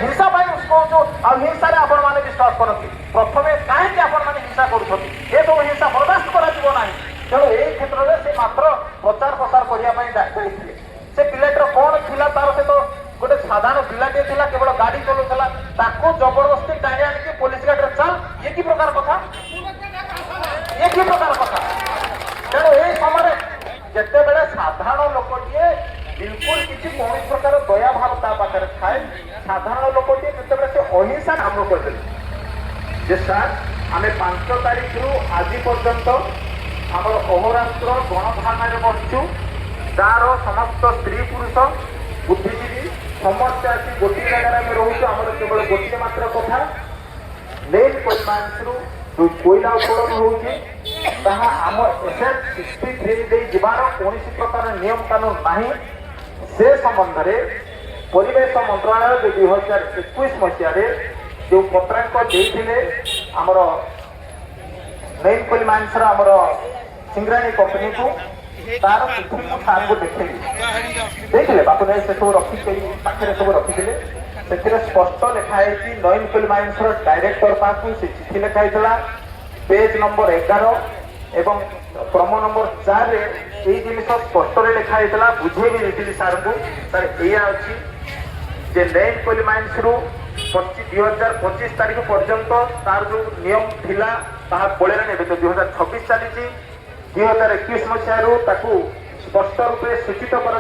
हिंसा हिंसा आपण मैंने विश्वास करती प्रथम कहीं आपण मैंने हिंसा कर सब हिंसा बर्दास्त कर तेणु ये क्षेत्र में से मात्र प्रचार प्रसार करने से पिलाटर कौन थिला तार से तो गोटे साधारण पिलाटे थिला केवल गाड़ी चलाऊला ताको जबरदस्ती टाणी आनिक पुलिस गाड़ी चल ये कि प्रकार कथा ये कि प्रकार कथा तेणु ये समय जिते बड़े साधारण लोकटे बिल्कुल किसी कौन प्रकार दया भाव ता पाखे थाए साधारण लोकटे जिते से अहिंसा आरंभ कर सर आम 5 तारीख रु आज पर्यंत आम अहोरात्र गणधारण बसचु गाँव समस्त स्त्री पुरुष बुद्धिजीवी समस्त आसी गोटे जगह में रोचु आम केवल गोटे मात्र कथा मेन परिमाण जो कोईला उत्तोलन होम एसएच 63 जीवार कौन प्रकार नियम कानून नहीं से संबंध में परिवेश मंत्रालय जो 2021 मसीह जो पत्रांक देते आमर मेन कोलिमाइंस आमर सिंगराणी कंपनी को तार सार को देखिले बापू नहीं से सब रखी पाखे सब रखी से स्पष्ट लिखाई नईन कोलिमाइंस डायरेक्टर पाक से चिठी लिखाई पेज नंबर 11 एवं क्रम नंबर 4 रे यही जिन स्पष्ट लिखाई बुझे भी देती सार को सर या अच्छी जे नईन कोलिमाइंस रु 2025 तारीख पर्यंत तार जो नियम थिला ताहा पड़े तो 2026 चली 2021 मसीह स्पष्ट रूप से सूचित कर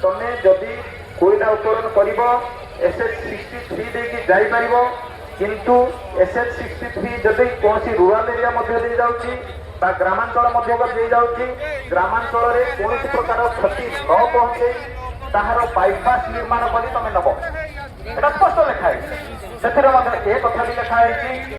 तमें जदि कोईला उत्तोलन कर एसएच 63 देकी जाई परिबो किंतु एसएच 63 जदि कौन रूराल एरिया दे जाउची बा ग्रामांचल दे जाउची ग्रामांचल रे कौन प्रकार क्षति न पहुंचे ताहार बाईपास निर्माण कर तमें नब एटा स्पष्ट लिखाई से कथा भी लिखाई